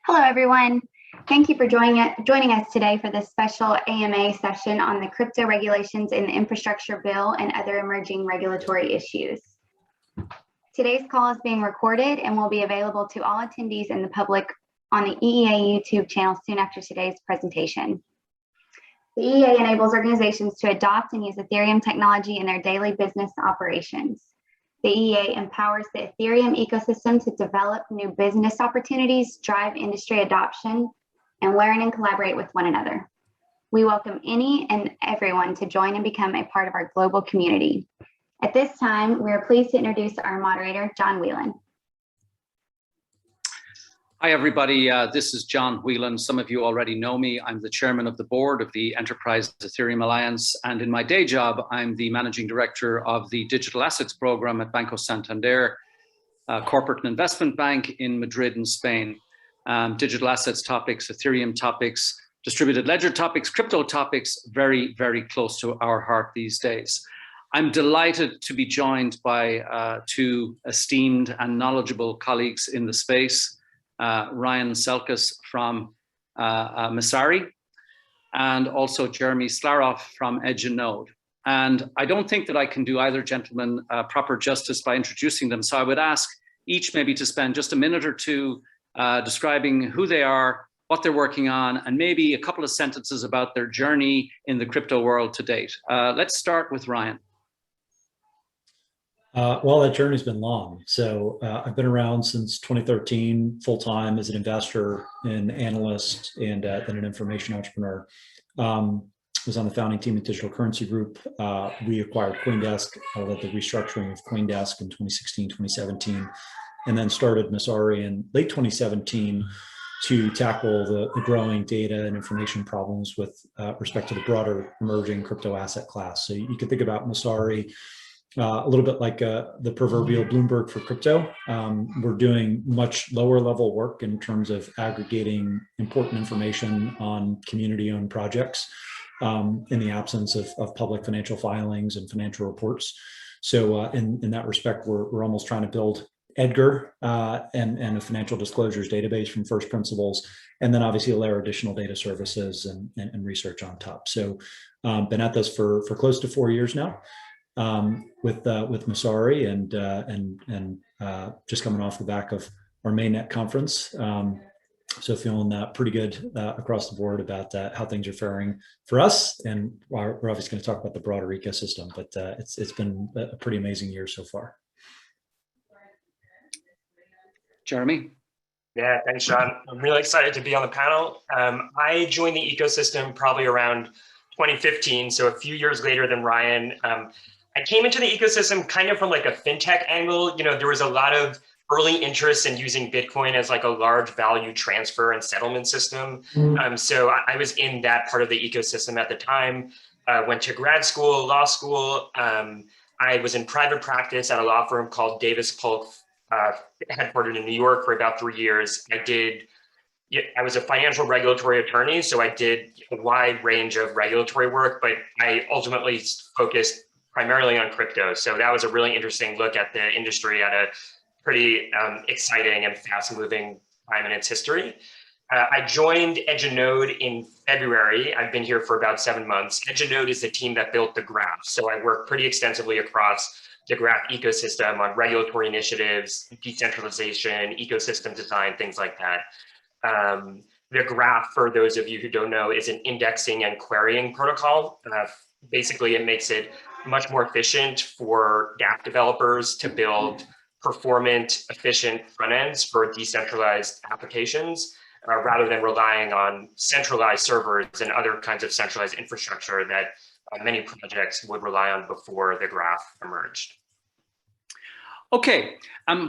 Hello, everyone. Thank you for joining us today for this special AMA session on the crypto regulations in the infrastructure bill and other emerging regulatory issues. Today's call is being recorded and will be available to all attendees and the public on the EEA YouTube channel soon after today's presentation. The EEA enables organizations to adopt and use Ethereum technology in their daily business operations. The EEA empowers the Ethereum ecosystem to develop new business opportunities, drive industry adoption, and learn and collaborate with one another. We welcome any and everyone to join and become a part of our global community. At this time, we are pleased to introduce our moderator, John Whelan. Hi, everybody. This is John Whelan. Some of you already know me. I'm the chairman of the board of the Enterprise Ethereum Alliance. And in my day job, I'm the managing director of the digital assets program at Banco Santander, corporate and investment bank in Madrid in Spain. Digital assets topics, Ethereum topics, distributed ledger topics, crypto topics, very, very close to our heart these days. I'm delighted to be joined by two esteemed and knowledgeable colleagues in the space. Ryan Selkis from Messari, and also Jeremy Sklaroff from Edge Node. And I don't think that I can do either gentleman proper justice by introducing them. So I would ask each maybe to spend just a minute or two describing who they are, what they're working on, and maybe a couple of sentences about their journey in the crypto world to date. Let's start with Ryan. Well, that journey's been long. So I've been around since 2013, full-time as an investor, an analyst, and then an information entrepreneur. Was on the founding team at Digital Currency Group. We acquired CoinDesk. I led the restructuring of CoinDesk in 2016, 2017, and then started Messari in late 2017 to tackle the growing data and information problems with respect to the broader emerging crypto asset class. So you could think about Messari a little bit like the proverbial Bloomberg for crypto. We're doing much lower level work in terms of aggregating important information on community-owned projects in the absence of public financial filings and financial reports. So in that respect, we're almost trying to build Edgar and a financial disclosures database from first principles, and then obviously layer additional data services and research on top. So been at this for close to 4 years now. With Messari and just coming off the back of our mainnet conference. So feeling pretty good across the board about how things are faring for us. And we're obviously going to talk about the broader ecosystem, but it's been a pretty amazing year so far. Jeremy? Yeah, thanks, John. I'm really excited to be on the panel. I joined the ecosystem probably around 2015, so a few years later than Ryan. I came into the ecosystem kind of from like a fintech angle. You know, there was a lot of early interest in using Bitcoin as like a large value transfer and settlement system. So I was in that part of the ecosystem at the time. Went to grad school, law school. I was in private practice at a law firm called Davis Polk, headquartered in New York for about 3 years. I was a financial regulatory attorney, so I did a wide range of regulatory work, but I ultimately focused primarily on crypto. So that was a really interesting look at the industry at a pretty exciting and fast moving time in its history. I joined Edge Node in February. I've been here for about 7 months. Edge Node is the team that built the graph. So I work pretty extensively across the graph ecosystem on regulatory initiatives, decentralization, ecosystem design, things like that. The graph, for those of you who don't know, is an indexing and querying protocol. Basically, it makes it much more efficient for app developers to build performant, efficient front ends for decentralized applications, rather than relying on centralized servers and other kinds of centralized infrastructure that many projects would rely on before the graph emerged. Okay,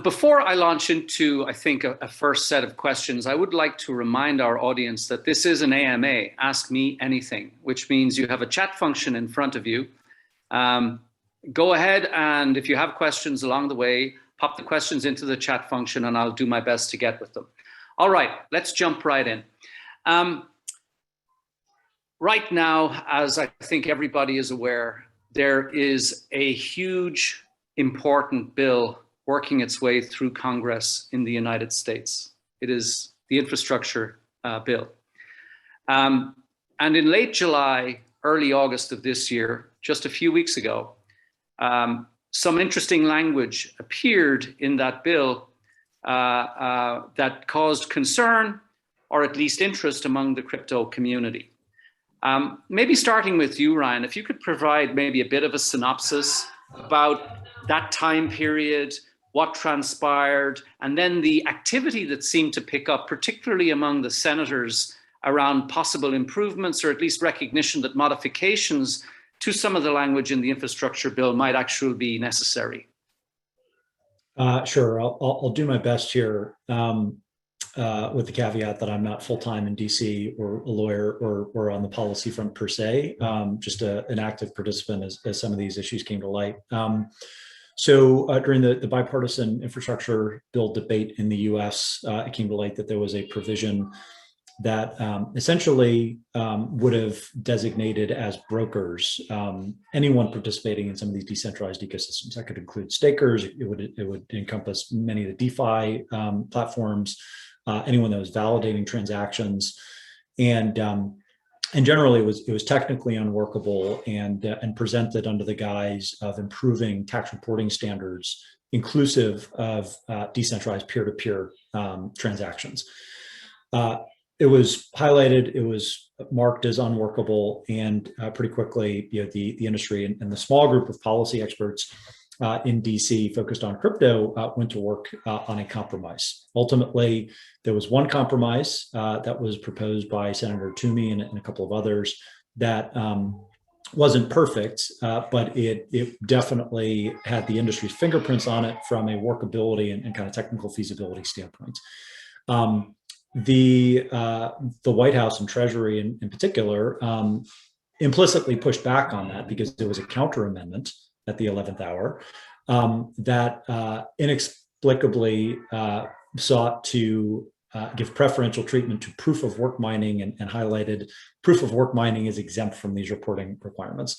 before I launch into, I think, a first set of questions, I would like to remind our audience that this is an AMA, Ask Me Anything, which means you have a chat function in front of you. Go ahead, and if you have questions along the way, pop the questions into the chat function and I'll do my best to get with them. All right, let's jump right in. Right now, as I think everybody is aware, there is a huge, important bill working its way through Congress in the United States. It is the infrastructure bill. And in late July, early August of this year, just a few weeks ago, some interesting language appeared in that bill that caused concern, or at least interest, among the crypto community. Maybe starting with you, Ryan, if you could provide maybe a bit of a synopsis about that time period, what transpired, and then the activity that seemed to pick up, particularly among the senators, around possible improvements, or at least recognition that modifications to some of the language in the infrastructure bill might actually be necessary. Sure, I'll do my best here, with the caveat that I'm not full-time in DC or a lawyer or on the policy front per se, just an active participant as some of these issues came to light. So during the bipartisan infrastructure bill debate in the US, it came to light that there was a provision that essentially would have designated as brokers anyone participating in some of these decentralized ecosystems. That could include stakers. It would encompass many of the DeFi platforms, anyone that was validating transactions, and generally it was technically unworkable and presented under the guise of improving tax reporting standards, inclusive of decentralized peer-to-peer transactions. It was highlighted, it was marked as unworkable, and pretty quickly, the industry and the small group of policy experts in DC focused on crypto went to work on a compromise. Ultimately, there was one compromise that was proposed by Senator Toomey and a couple of others that wasn't perfect, but it definitely had the industry's fingerprints on it from a workability and kind of technical feasibility standpoint. The White House and Treasury in particular implicitly pushed back on that because there was a counter amendment at the 11th hour that inexplicably sought to give preferential treatment to proof of work mining and highlighted proof of work mining is exempt from these reporting requirements.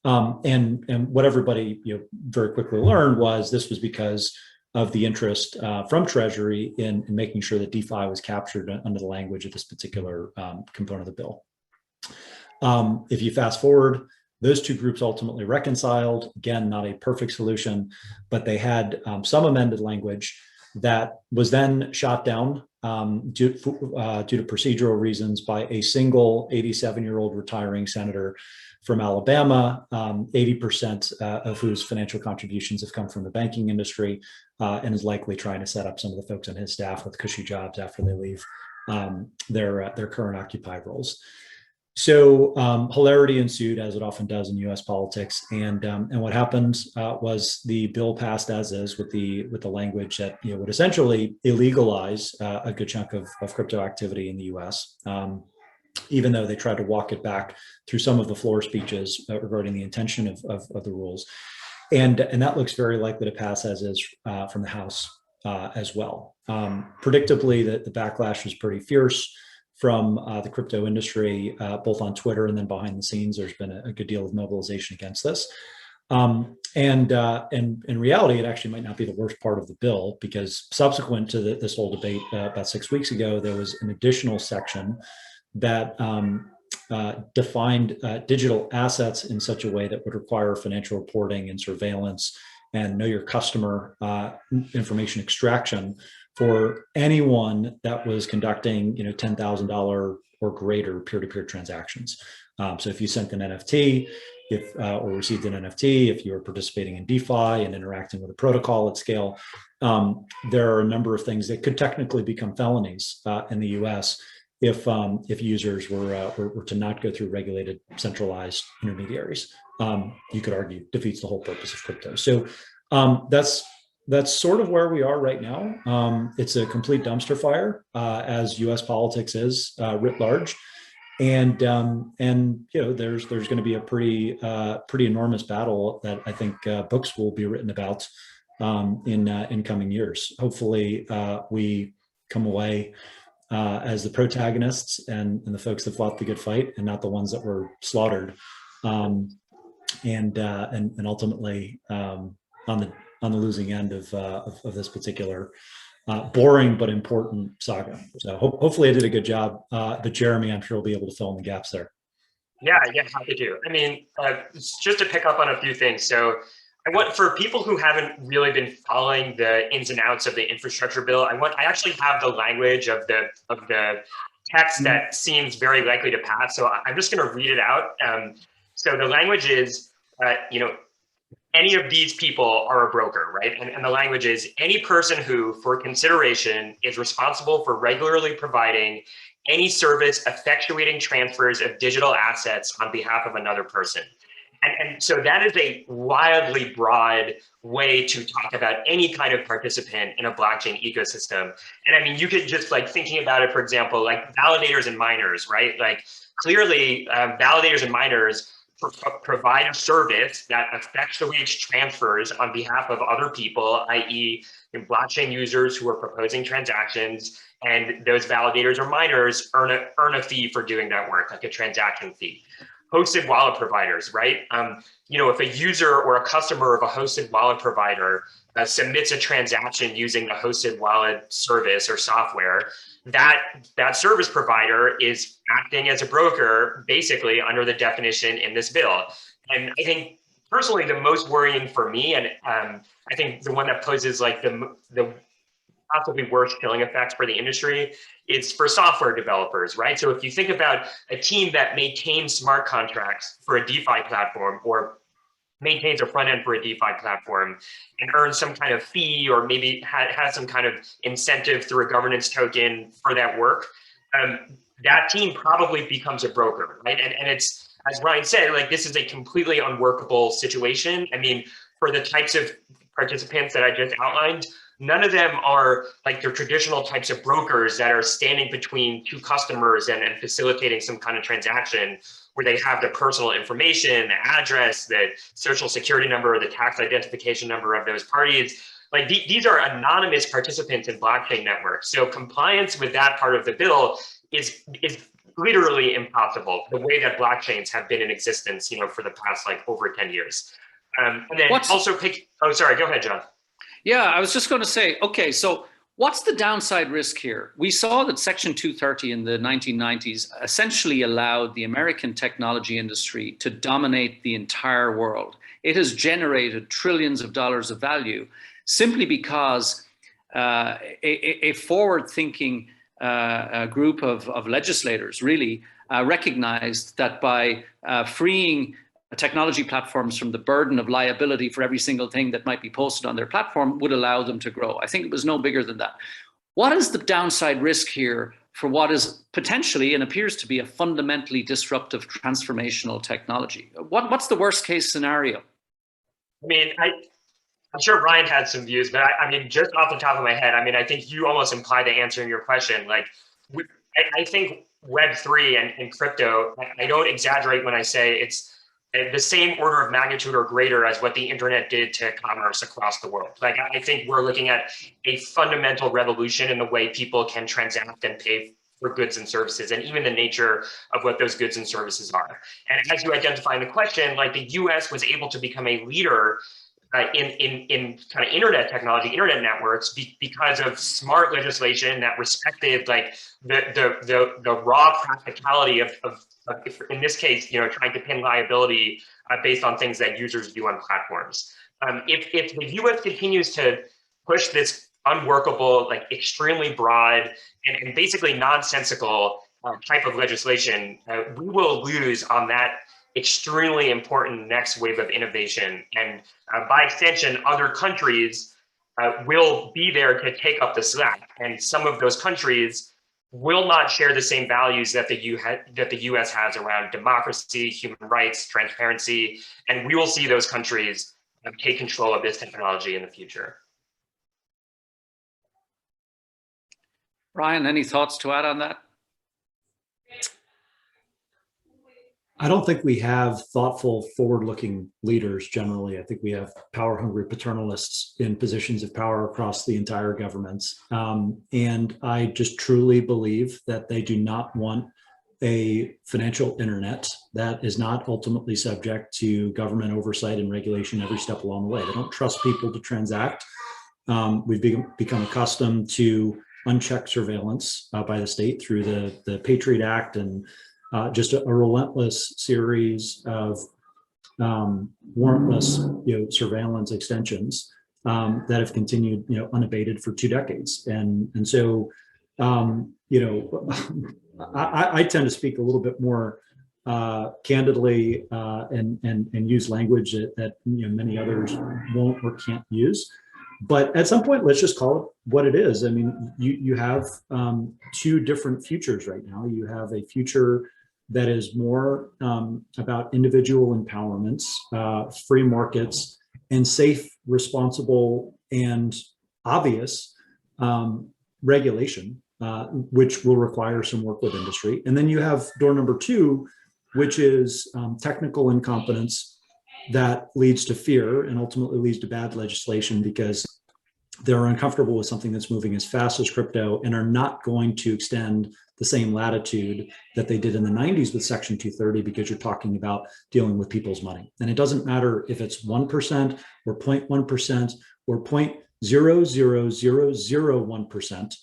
And what everybody very quickly learned was this was because of the interest from Treasury in making sure that DeFi was captured under the language of this particular component of the bill. If you fast forward, those two groups ultimately reconciled. Again, not a perfect solution, but they had some amended language that was then shot down due to procedural reasons by a single 87-year-old retiring senator from Alabama, 80% of whose financial contributions have come from the banking industry, and is likely trying to set up some of the folks on his staff with cushy jobs after they leave their current occupied roles. So hilarity ensued, as it often does in U.S. politics, and what happened was the bill passed as is with the language that would essentially illegalize a good chunk of crypto activity in the U.S. Even though they tried to walk it back through some of the floor speeches regarding the intention of the rules, and that looks very likely to pass as is from the House as well. Predictably, the backlash was pretty fierce from the crypto industry, both on Twitter and then behind the scenes. There's been a good deal of mobilization against this. And in reality, it actually might not be the worst part of the bill, because subsequent to this whole debate about 6 weeks ago, there was an additional section that defined digital assets in such a way that would require financial reporting and surveillance and know your customer information extraction for anyone that was conducting, $10,000 or greater peer-to-peer transactions. So if you sent an NFT, or received an NFT, if you were participating in DeFi and interacting with a protocol at scale, there are a number of things that could technically become felonies in the U.S. if users were to not go through regulated centralized intermediaries. You could argue defeats the whole purpose of crypto. So that's sort of where we are right now. It's a complete dumpster fire, as U.S. politics is writ large, and there's going to be a pretty enormous battle that I think books will be written about in coming years. Hopefully, we come away as the protagonists and the folks that fought the good fight, and not the ones that were slaughtered, and ultimately on the losing end of this particular boring but important saga. So hopefully I did a good job. But Jeremy, I'm sure will be able to fill in the gaps there. Yeah, happy to. I mean, just to pick up on a few things. So I want, for people who haven't really been following the ins and outs of the infrastructure bill, I actually have the language of the text that seems very likely to pass. So I'm just going to read it out. So the language is, any of these people are a broker, right? And the language is any person who, for consideration, is responsible for regularly providing any service effectuating transfers of digital assets on behalf of another person. And so that is a wildly broad way to talk about any kind of participant in a blockchain ecosystem. And I mean, you could just like thinking about it, for example, like validators and miners, right? Like clearly validators and miners provide a service that effectuates transfers on behalf of other people, i.e. blockchain users who are proposing transactions, and those validators or miners earn a fee for doing that work, like a transaction fee. Hosted wallet providers, right? If a user or a customer of a hosted wallet provider submits a transaction using the hosted wallet service or software, that service provider is acting as a broker, basically under the definition in this bill. And I think personally, the most worrying for me, and I think the one that poses like the possibly worst chilling effects for the industry, is for software developers, right? So if you think about a team that maintains smart contracts for a DeFi platform or maintains a front end for a DeFi platform and earns some kind of fee or maybe has some kind of incentive through a governance token for that work, that team probably becomes a broker, right? And it's, as Ryan said, like this is a completely unworkable situation. I mean, for the types of participants that I just outlined, none of them are like the traditional types of brokers that are standing between two customers and facilitating some kind of transaction where they have the personal information, the address, the social security number, or the tax identification number of those parties. Like these are anonymous participants in blockchain networks. So compliance with that part of the bill is literally impossible, the way that blockchains have been in existence, for the past like over 10 years. And then oh, sorry, go ahead, John. Yeah, I was just going to say, okay, so what's the downside risk here? We saw that Section 230 in the 1990s essentially allowed the American technology industry to dominate the entire world. It has generated trillions of dollars of value simply because a forward-thinking group of legislators really recognized that by freeing technology platforms from the burden of liability for every single thing that might be posted on their platform would allow them to grow. I think it was no bigger than that. What is the downside risk here for what is potentially and appears to be a fundamentally disruptive transformational technology? What's the worst case scenario? I mean, I'm sure Ryan had some views, but I mean, just off the top of my head, I mean, I think you almost implied the answer in your question. Like, I think Web3 and crypto, I don't exaggerate when I say it's the same order of magnitude or greater as what the internet did to commerce across the world. Like, I think we're looking at a fundamental revolution in the way people can transact and pay for goods and services, and even the nature of what those goods and services are. And as you identify in the question, like the US was able to become a leader in kind of internet technology, internet networks, because of smart legislation that respected like the raw practicality of in this case, trying to pin liability based on things that users do on platforms. If the US continues to push this unworkable, like extremely broad and basically nonsensical type of legislation, we will lose on that extremely important next wave of innovation. And by extension, other countries will be there to take up the slack. And some of those countries will not share the same values that the US has around democracy, human rights, transparency, and we will see those countries take control of this technology in the future. Ryan, any thoughts to add on that? I don't think we have thoughtful, forward-looking leaders generally. I think we have power-hungry paternalists in positions of power across the entire governments. And I just truly believe that they do not want a financial internet that is not ultimately subject to government oversight and regulation every step along the way. They don't trust people to transact. We've become accustomed to unchecked surveillance by the state through the Patriot Act and just a relentless series of warrantless, surveillance extensions that have continued, unabated for 2 decades. And so, I tend to speak a little bit more candidly and use language that many others won't or can't use. But at some point, let's just call it what it is. I mean, you have 2 different futures right now. You have a future that is more about individual empowerments, free markets, and safe, responsible, and obvious regulation, which will require some work with industry. And then you have door number 2, which is technical incompetence that leads to fear and ultimately leads to bad legislation because they're uncomfortable with something that's moving as fast as crypto and are not going to extend the same latitude that they did in the 90s with Section 230, because you're talking about dealing with people's money. And it doesn't matter if it's 1% or 0.1% or 0.00001%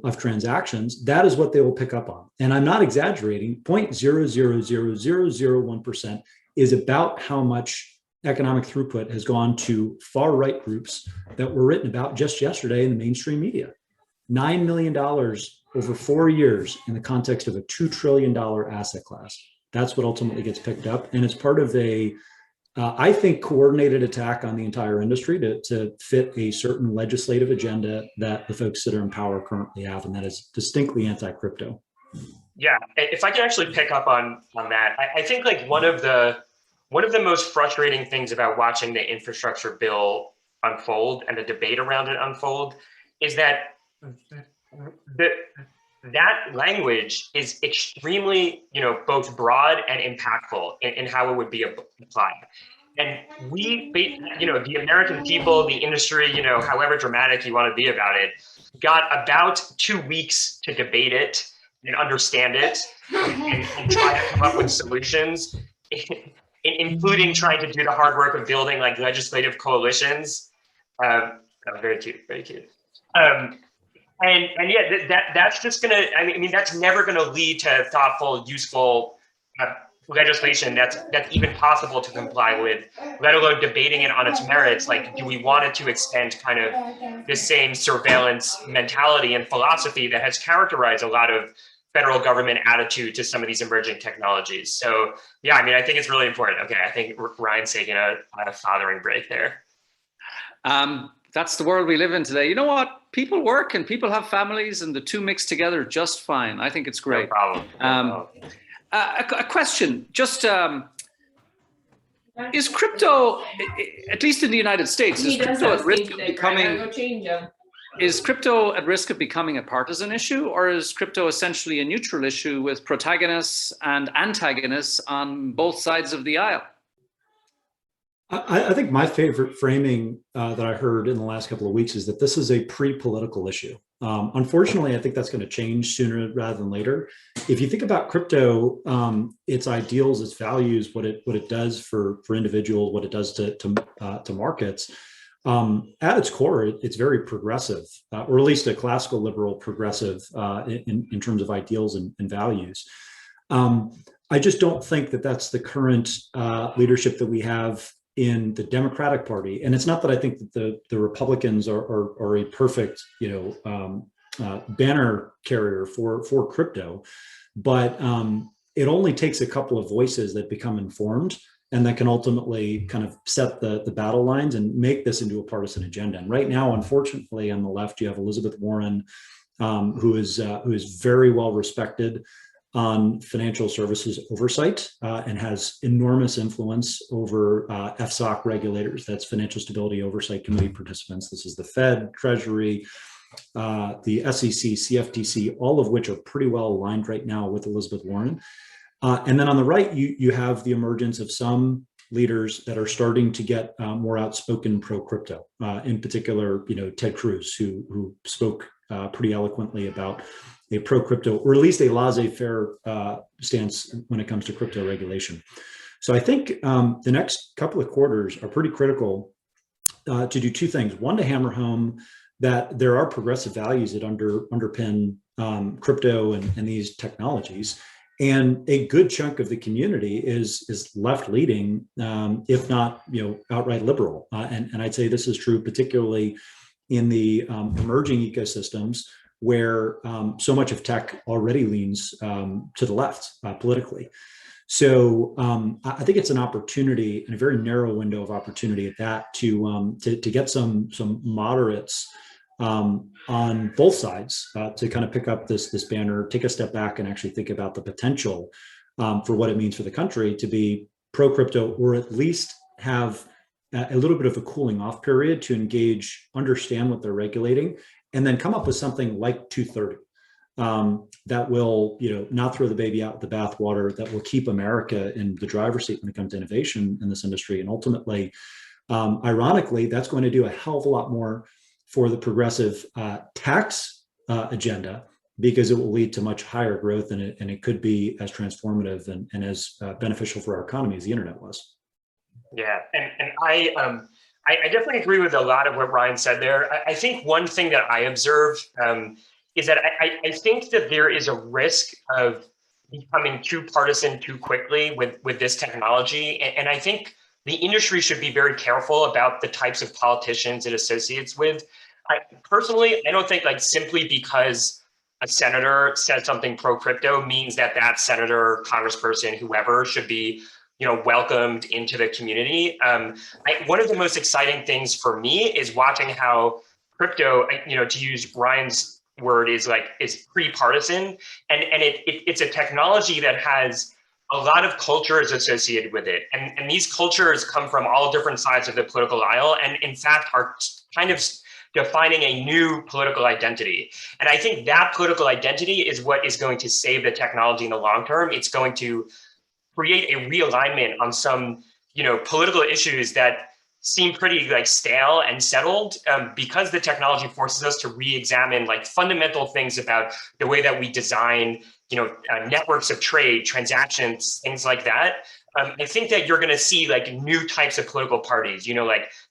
of transactions. That is what they will pick up on. And I'm not exaggerating. 0.0000001% is about how much economic throughput has gone to far right groups that were written about just yesterday in the mainstream media. $9 million over 4 years in the context of a $2 trillion asset class. That's what ultimately gets picked up. And it's part of a, I think, coordinated attack on the entire industry to fit a certain legislative agenda that the folks that are in power currently have, and that is distinctly anti-crypto. Yeah, if I can actually pick up on that, I think like one of the most frustrating things about watching the infrastructure bill unfold and the debate around it unfold is that that language is extremely, both broad and impactful in how it would be applied. And we, the American people, the industry, however dramatic you want to be about it, got about 2 weeks to debate it and understand it and try to come up with solutions, including trying to do the hard work of building like legislative coalitions. Very cute, very cute. And yeah, that's just gonna, that's never gonna lead to thoughtful, useful legislation that's even possible to comply with, let alone debating it on its merits. Like, do we want it to extend kind of the same surveillance mentality and philosophy that has characterized a lot of federal government attitude to some of these emerging technologies? So yeah, I think it's really important. Okay, I think Ryan's taking a fathering break there. That's the world we live in today. You know what? People work and people have families, and the two mix together just fine. I think it's great. No problem. A question, just is crypto, at least in the United States, is crypto at risk of becoming? Is crypto at risk of becoming a partisan issue, or is crypto essentially a neutral issue with protagonists and antagonists on both sides of the aisle? I think my favorite framing that I heard in the last couple of weeks is that this is a pre-political issue. Unfortunately, I think that's going to change sooner rather than later. If you think about crypto, its ideals, its values, what it does for individuals, what it does to markets, at its core, it's very progressive, or at least a classical liberal progressive in terms of ideals and values. I just don't think that that's the current leadership that we have in the Democratic Party. And it's not that I think that the Republicans are a perfect, banner carrier for crypto, but it only takes a couple of voices that become informed and that can ultimately kind of set the battle lines and make this into a partisan agenda. And right now, unfortunately, on the left, you have Elizabeth Warren, who is very well respected on financial services oversight and has enormous influence over FSOC regulators. That's Financial Stability Oversight Committee participants. This is the Fed, Treasury, the SEC, CFTC, all of which are pretty well aligned right now with Elizabeth Warren. And then on the right, you have the emergence of some leaders that are starting to get more outspoken pro-crypto. In particular, Ted Cruz, who spoke pretty eloquently about a pro-crypto, or at least a laissez-faire stance when it comes to crypto regulation. So I think the next couple of quarters are pretty critical to do two things. One, to hammer home that there are progressive values that underpin crypto and these technologies. And a good chunk of the community is left leading, if not, outright liberal. And I'd say this is true particularly in the emerging ecosystems where so much of tech already leans to the left politically. So I think it's an opportunity, and a very narrow window of opportunity at that, to get some moderates on both sides to kind of pick up this banner, take a step back, and actually think about the potential for what it means for the country to be pro crypto, or at least have a little bit of a cooling off period to engage, understand what they're regulating, and then come up with something like 230 that will, not throw the baby out with the bathwater, that will keep America in the driver's seat when it comes to innovation in this industry. And ultimately, ironically, that's going to do a hell of a lot more for the progressive tax agenda, because it will lead to much higher growth, and it could be as transformative and as beneficial for our economy as the internet was. Yeah, and I definitely agree with a lot of what Ryan said there. I think one thing that I observe is that I think that there is a risk of becoming too partisan too quickly with this technology. And I think the industry should be very careful about the types of politicians it associates with. Personally, I don't think simply because a senator said something pro crypto means that senator, congressperson, whoever should be welcomed into the community. One of the most exciting things for me is watching how crypto, to use Ryan's word, is pre-partisan, and it's a technology that has a lot of cultures associated with it, and these cultures come from all different sides of the political aisle, and in fact are kind of defining a new political identity. And I think that political identity is what is going to save the technology in the long term. It's going to create a realignment on some, political issues that seem pretty stale and settled, because the technology forces us to re-examine fundamental things about the way that we design, networks of trade, transactions, things like that. I think that you're going to see new types of political parties,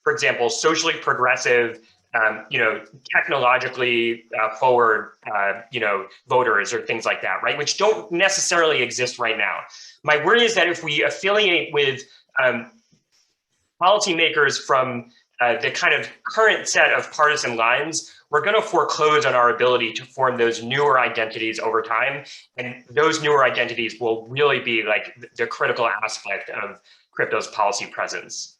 for example, socially progressive, technologically forward, voters or things like that, right? Which don't necessarily exist right now. My worry is that if we affiliate with policymakers from the kind of current set of partisan lines, we're going to foreclose on our ability to form those newer identities over time. And those newer identities will really be the critical aspect of crypto's policy presence.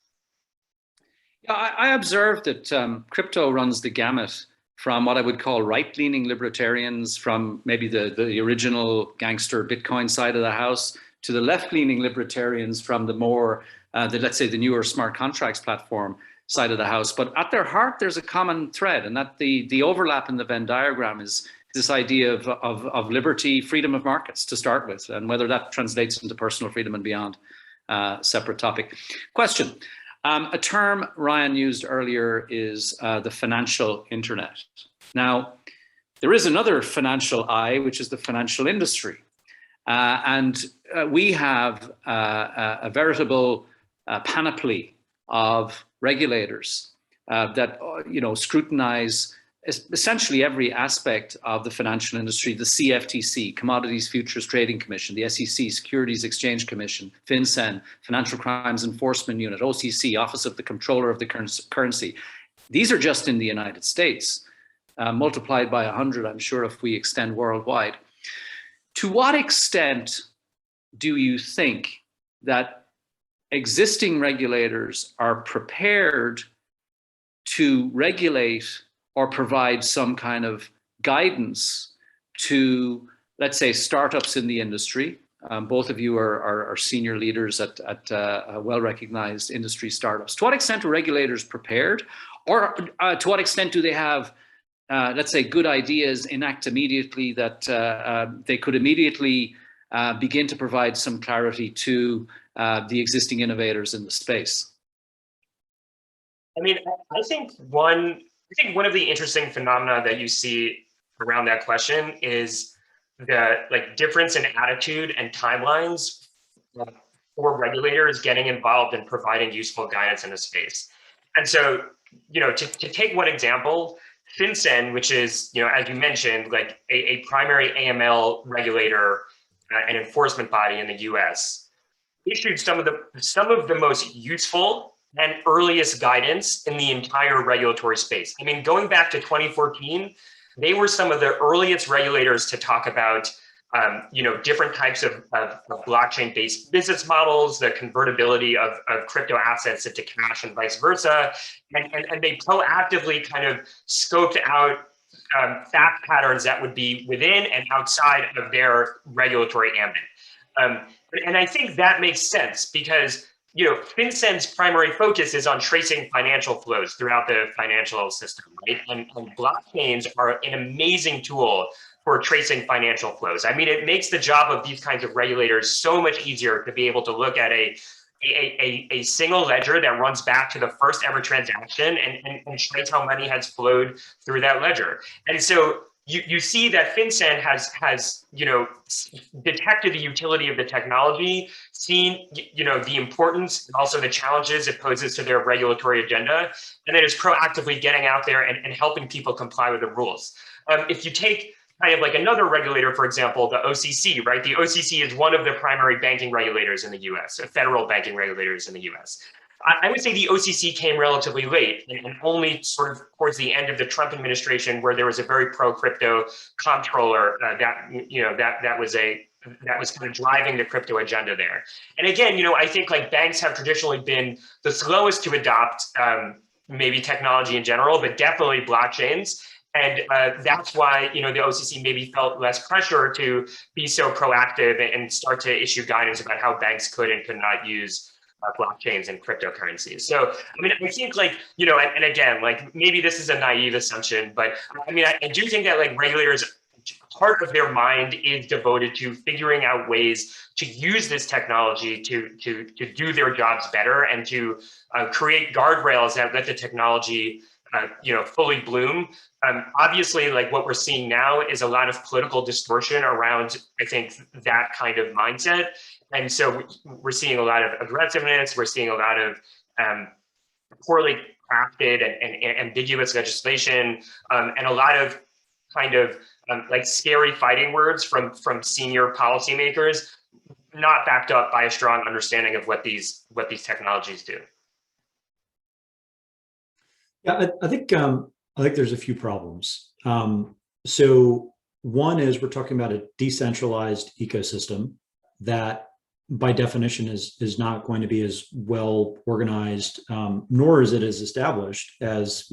Yeah, I observed that crypto runs the gamut from what I would call right-leaning libertarians, from maybe the original gangster Bitcoin side of the house, to the left-leaning libertarians from the more, let's say, the newer smart contracts platform side of the house. But at their heart, there's a common thread, and that the overlap in the Venn diagram is this idea of liberty, freedom of markets to start with, and whether that translates into personal freedom and beyond, separate topic. Question. A term Ryan used earlier is the financial internet. Now, there is another financial eye, which is the financial industry. And we have a veritable panoply of regulators that scrutinize essentially every aspect of the financial industry: the CFTC, Commodities Futures Trading Commission, the SEC, Securities Exchange Commission, FinCEN, Financial Crimes Enforcement Unit, OCC, Office of the Comptroller of the Currency. These are just in the United States, multiplied by 100, I'm sure, if we extend worldwide. To what extent do you think that existing regulators are prepared to regulate or provide some kind of guidance to, let's say, startups in the industry? Both of you are senior leaders at well-recognized industry startups. To what extent are regulators prepared, or to what extent do they have, let's say, good ideas enact immediately that they could immediately begin to provide some clarity to the existing innovators in the space? I mean, I think one of the interesting phenomena that you see around that question is the difference in attitude and timelines for regulators getting involved in providing useful guidance in the space. And so to take one example, FinCEN, which is, as you mentioned, like a primary AML regulator and enforcement body in the US, issued some of the most useful and earliest guidance in the entire regulatory space. I mean, going back to 2014, they were some of the earliest regulators to talk about different types of blockchain-based business models, the convertibility of crypto assets into cash and vice versa. And they proactively kind of scoped out fact patterns that would be within and outside of their regulatory ambit. And I think that makes sense because FinCEN's primary focus is on tracing financial flows throughout the financial system, right? And blockchains are an amazing tool for tracing financial flows. I mean, it makes the job of these kinds of regulators so much easier to be able to look at a single ledger that runs back to the first ever transaction and trace how money has flowed through that ledger. And so you see that FinCEN has detected the utility of the technology, seen the importance and also the challenges it poses to their regulatory agenda, and then is proactively getting out there and helping people comply with the rules. If you take kind of like another regulator, for example, the OCC, right? The OCC is one of the primary banking regulators in the US, federal banking regulators in the US. I would say the OCC came relatively late and only sort of towards the end of the Trump administration, where there was a very pro-crypto comptroller that was kind of driving the crypto agenda there. And again, I think like banks have traditionally been the slowest to adopt maybe technology in general, but definitely blockchains. And that's why, the OCC maybe felt less pressure to be so proactive and start to issue guidance about how banks could and could not use blockchains and cryptocurrencies. So, I mean, I think like, and again, like maybe this is a naive assumption, but I mean, I do think that like regulators, part of their mind is devoted to figuring out ways to use this technology to do their jobs better and to create guardrails that let the technology fully bloom. Obviously, like what we're seeing now is a lot of political distortion around, I think, that kind of mindset. And so we're seeing a lot of aggressiveness. We're seeing a lot of poorly crafted and ambiguous legislation, and a lot of kind of like scary fighting words from senior policymakers, not backed up by a strong understanding of what these technologies do. Yeah, I think there's a few problems. So one is we're talking about a decentralized ecosystem that, by definition, is not going to be as well organized, nor is it as established as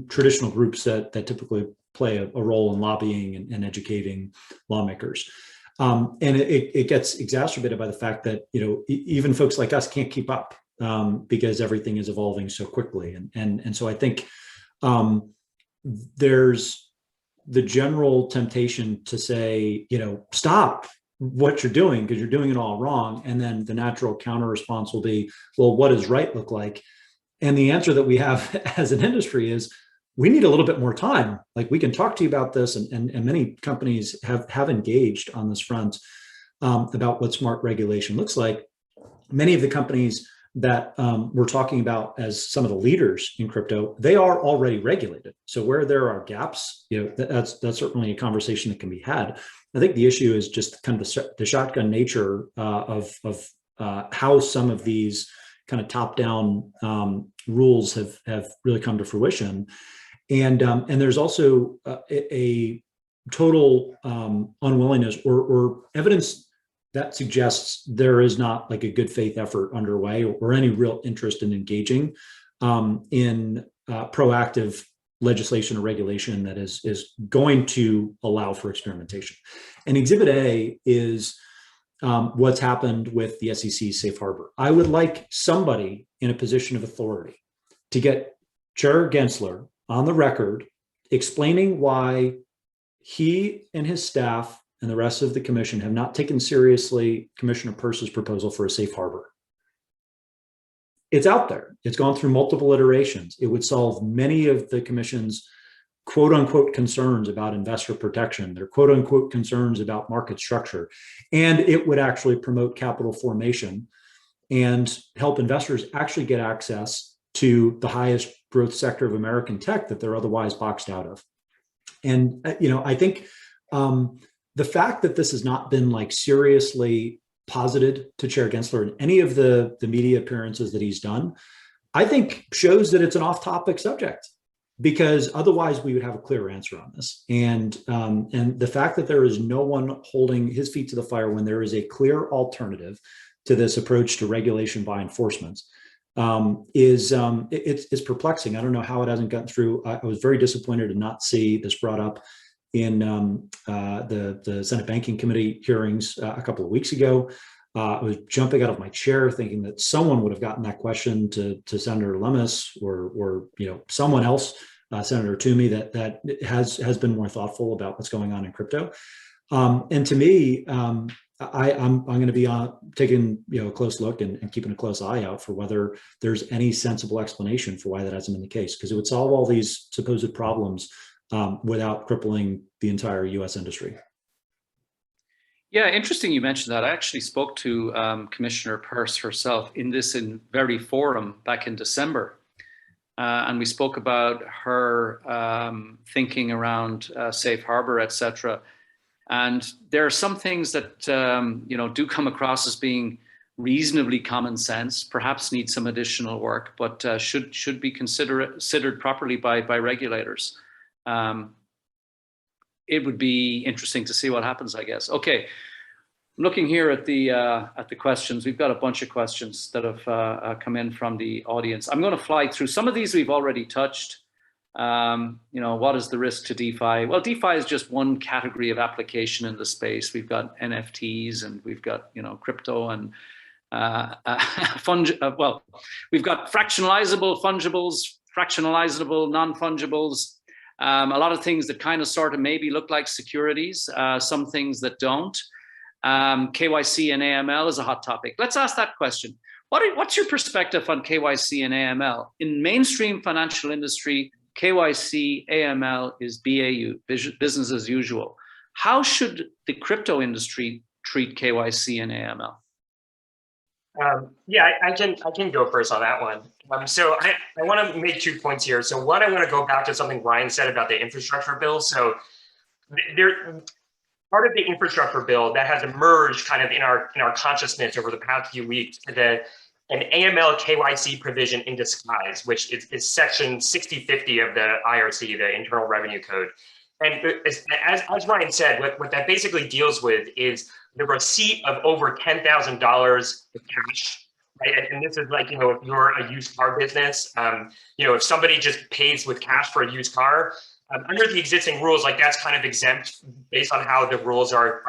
traditional groups that typically play a role in lobbying and educating lawmakers. And it gets exacerbated by the fact that even folks like us can't keep up. Because everything is evolving so quickly. And so I think there's the general temptation to say, stop what you're doing because you're doing it all wrong. And then the natural counter response will be, well, what does right look like? And the answer that we have as an industry is we need a little bit more time. Like we can talk to you about this, and many companies have engaged on this front about what smart regulation looks like. Many of the companies that we're talking about as some of the leaders in crypto, they are already regulated. So where there are gaps, that's certainly a conversation that can be had. I think the issue is just kind of the shotgun nature of how some of these kind of top-down rules have really come to fruition, and there's also a total unwillingness or evidence that suggests there is not like a good faith effort underway or any real interest in engaging in proactive legislation or regulation that is going to allow for experimentation. And Exhibit A is what's happened with the SEC safe harbor. I would like somebody in a position of authority to get Chair Gensler on the record explaining why he and his staff and the rest of the commission have not taken seriously Commissioner Peirce's proposal for a safe harbor. It's out there. It's gone through multiple iterations. It would solve many of the commission's quote unquote concerns about investor protection, their quote unquote concerns about market structure, and it would actually promote capital formation and help investors actually get access to the highest growth sector of American tech that they're otherwise boxed out of. And, I think the fact that this has not been like seriously posited to Chair Gensler in any of the media appearances that he's done, I think shows that it's an off-topic subject, because otherwise we would have a clear answer on this. And the fact that there is no one holding his feet to the fire when there is a clear alternative to this approach to regulation by enforcement it's perplexing. I don't know how it hasn't gotten through. I was very disappointed to not see this brought up in the Senate Banking Committee hearings a couple of weeks ago. I was jumping out of my chair thinking that someone would have gotten that question to Senator Lemus or someone else, Senator Toomey, that has been more thoughtful about what's going on in crypto. And to me, I'm going to be taking a close look and keeping a close eye out for whether there's any sensible explanation for why that hasn't been the case, because it would solve all these supposed problems without crippling the entire U.S. industry. Yeah, interesting you mentioned that. I actually spoke to Commissioner Peirce herself in this very forum back in December. And we spoke about her thinking around safe harbor, et cetera. And there are some things that do come across as being reasonably common sense, perhaps need some additional work, but should be considered properly by regulators. It would be interesting to see what happens, I guess. Okay, looking here at the questions, we've got a bunch of questions that have come in from the audience. I'm going to fly through some of these. We've already touched. What is the risk to DeFi? Well, DeFi is just one category of application in the space. We've got NFTs and we've got, crypto and we've got fractionalizable fungibles, fractionalizable non-fungibles, a lot of things that kind of sort of maybe look like securities, some things that don't. KYC and AML is a hot topic. Let's ask that question. What's your perspective on KYC and AML? In mainstream financial industry, KYC, AML is BAU, business as usual. How should the crypto industry treat KYC and AML? Yeah, I can go first on that one. So I want to make 2 points here. So one, I want to go back to something Ryan said about the infrastructure bill. So part of the infrastructure bill that has emerged kind of in our consciousness over the past few weeks is an AML KYC provision in disguise, which is section 6050 of the IRC, the Internal Revenue Code. And as Ryan said, what that basically deals with is the receipt of over $10,000 of cash, right? And this is like, if you're a used car business, if somebody just pays with cash for a used car, under the existing rules, like that's kind of exempt based on how the rules are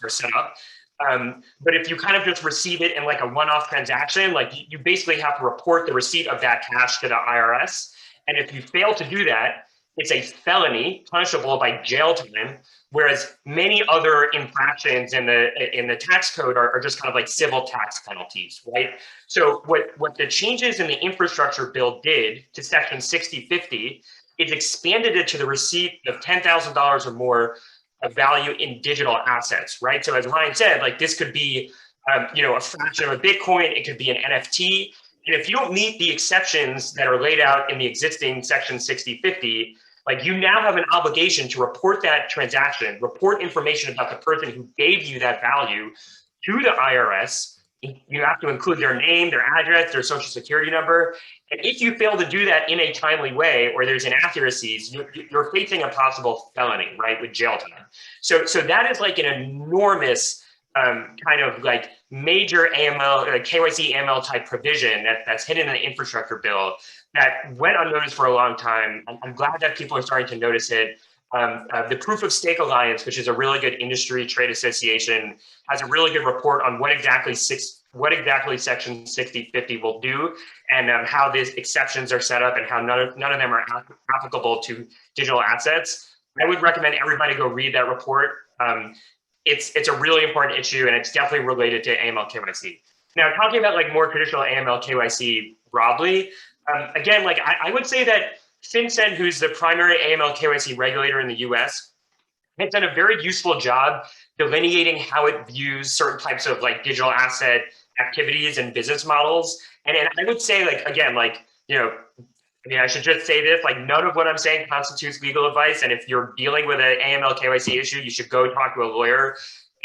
set up. But if you kind of just receive it in like a one-off transaction, like you basically have to report the receipt of that cash to the IRS. And if you fail to do that, it's a felony punishable by jail time, whereas many other infractions in the tax code are just kind of like civil tax penalties, right? So what the changes in the infrastructure bill did to section 6050 is expanded it to the receipt of $10,000 or more of value in digital assets, right? So as Ryan said, like this could be, a fraction of a Bitcoin, it could be an NFT. And if you don't meet the exceptions that are laid out in the existing section 6050, like you now have an obligation to report that transaction, report information about the person who gave you that value to the IRS. You have to include their name, their address, their social security number. And if you fail to do that in a timely way, or there's inaccuracies, you're facing a possible felony, right, with jail time. So that is like an enormous kind of like major AML, like KYC AML type provision that's hidden in the infrastructure bill that went unnoticed for a long time. I'm glad that people are starting to notice it. The Proof of Stake Alliance, which is a really good industry trade association, has a really good report on what exactly section 6050 will do and how these exceptions are set up and how none of them are applicable to digital assets. I would recommend everybody go read that report. It's a really important issue and it's definitely related to AML KYC. Now, talking about like more traditional AML KYC broadly, again, like I would say that FinCEN, who's the primary AML KYC regulator in the US, has done a very useful job delineating how it views certain types of like digital asset activities and business models. And I would say like, again, like I should just say this, like none of what I'm saying constitutes legal advice. And if you're dealing with an AML KYC issue, you should go talk to a lawyer.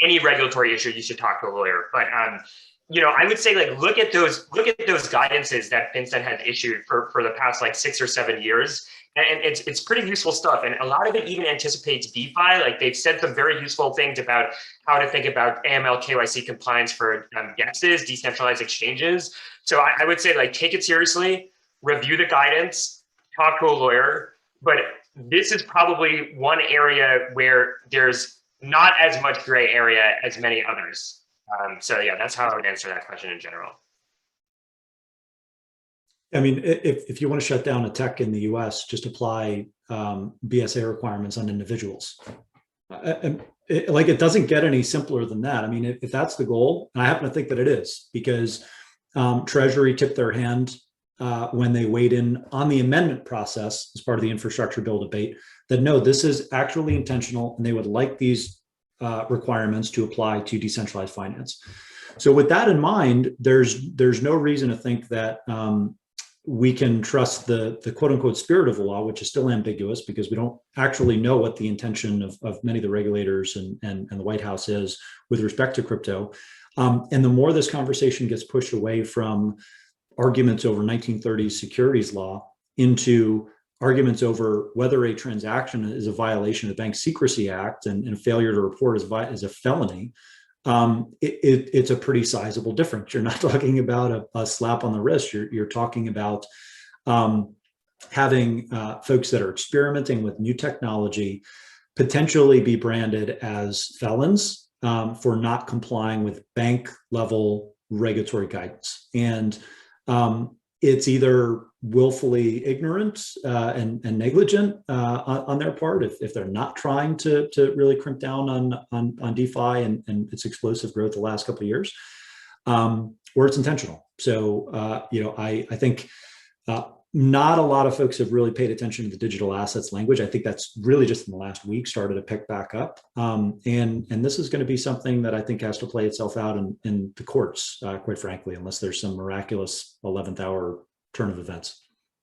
Any regulatory issue, you should talk to a lawyer. But I would say like look at those guidances that FinCEN has issued for the past like 6 or 7 years. And it's pretty useful stuff. And a lot of it even anticipates DeFi. Like they've said some very useful things about how to think about AML KYC compliance for DEXs, decentralized exchanges. So I would say like take it seriously, review the guidance, talk to a lawyer. But this is probably one area where there's not as much gray area as many others. So yeah, that's how I would answer that question in general. I mean, if you want to shut down a tech in the US, just apply BSA requirements on individuals. It doesn't get any simpler than that. I mean, if that's the goal, and I happen to think that it is, because Treasury tipped their hand when they weighed in on the amendment process as part of the infrastructure bill debate, that no, this is actually intentional, and they would like these requirements to apply to decentralized finance. So with that in mind, there's no reason to think that we can trust the quote unquote spirit of the law, which is still ambiguous because we don't actually know what the intention of many of the regulators and the White House is with respect to crypto. And the more this conversation gets pushed away from arguments over 1930s securities law into arguments over whether a transaction is a violation of the Bank Secrecy Act and failure to report is a felony, it's a pretty sizable difference. You're not talking about a slap on the wrist. You're talking about having folks that are experimenting with new technology potentially be branded as felons for not complying with bank level regulatory guidance. And it's either willfully ignorant and negligent on their part if they're not trying to really crimp down on DeFi and its explosive growth the last couple of years, or it's intentional. So I think not a lot of folks have really paid attention to the digital assets language. I think that's really just in the last week started to pick back up, and this is going to be something that I think has to play itself out in the courts, quite frankly, unless there's some miraculous 11th hour turn of events.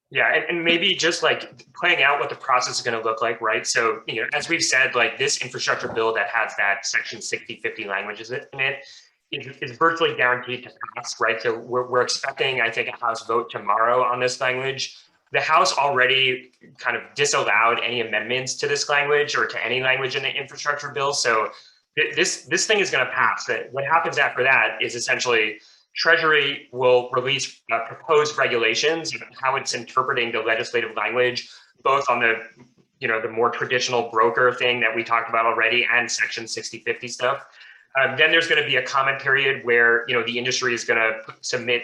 Yeah, and maybe just like playing out what the process is going to look like, right? So, as we've said, like this infrastructure bill that has that section 6050 languages in it is virtually guaranteed to pass, right? So we're expecting, I think, a House vote tomorrow on this language. The House already kind of disallowed any amendments to this language or to any language in the infrastructure bill. So this thing is going to pass. What happens after that is essentially Treasury will release proposed regulations, how it's interpreting the legislative language, both on the more traditional broker thing that we talked about already and section 6050 stuff. Then there's going to be a comment period where the industry is going to submit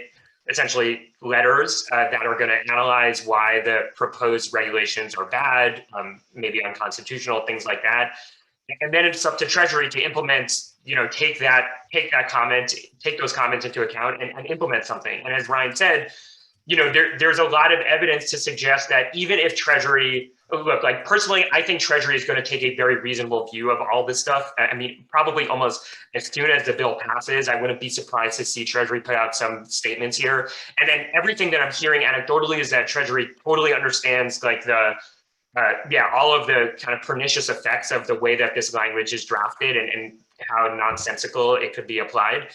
essentially letters that are going to analyze why the proposed regulations are bad, maybe unconstitutional, things like that. And then it's up to Treasury to implement, take that comment, take those comments into account and implement something. And as Ryan said, there's a lot of evidence to suggest that even if Treasury, look, like personally, I think Treasury is going to take a very reasonable view of all this stuff. I mean, probably almost as soon as the bill passes, I wouldn't be surprised to see Treasury put out some statements here. And then everything that I'm hearing anecdotally is that Treasury totally understands like all of the kind of pernicious effects of the way that this language is drafted and how nonsensical it could be applied.